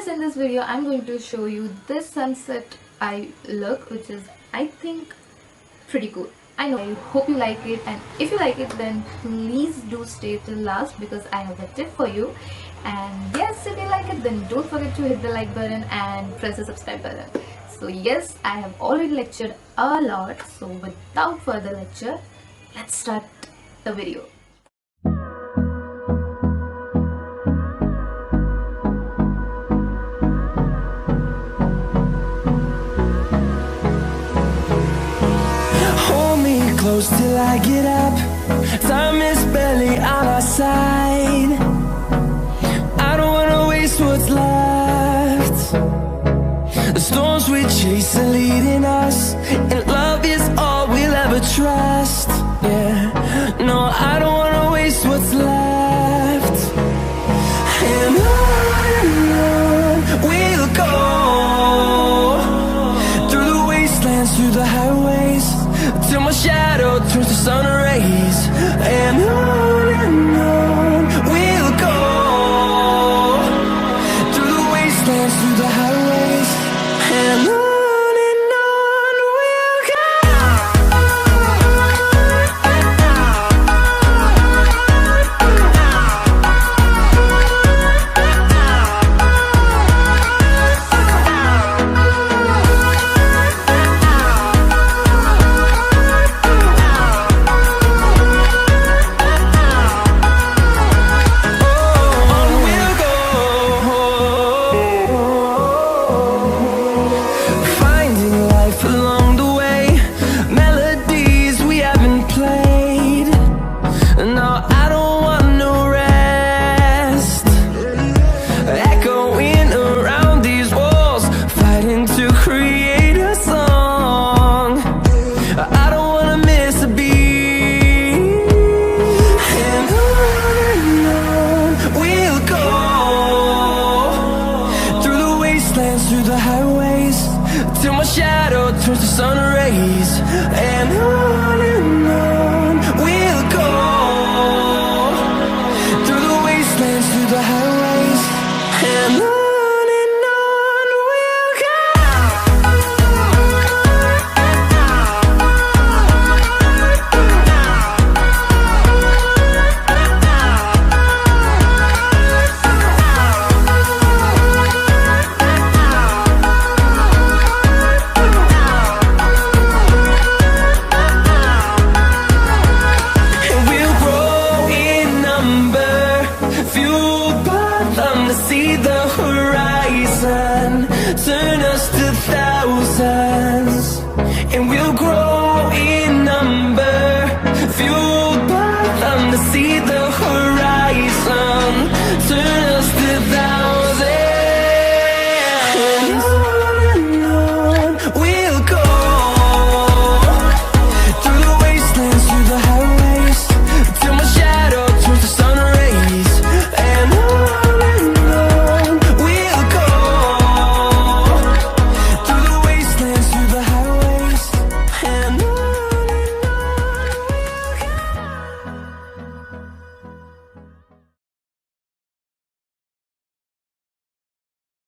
In this video I'm going to show you this sunset eye look, which is, I think, pretty cool. I know. I hope you like it, and if you like it then please do stay till last because I have a tip for you. And yes, if you like it then don't forget to hit the like button and press the subscribe button. So yes, I have already lectured a lot, so without further lecture, let's start the video. Close till I get up. Time is barely on our side. I don't wanna waste what's left. The storms we chase are leading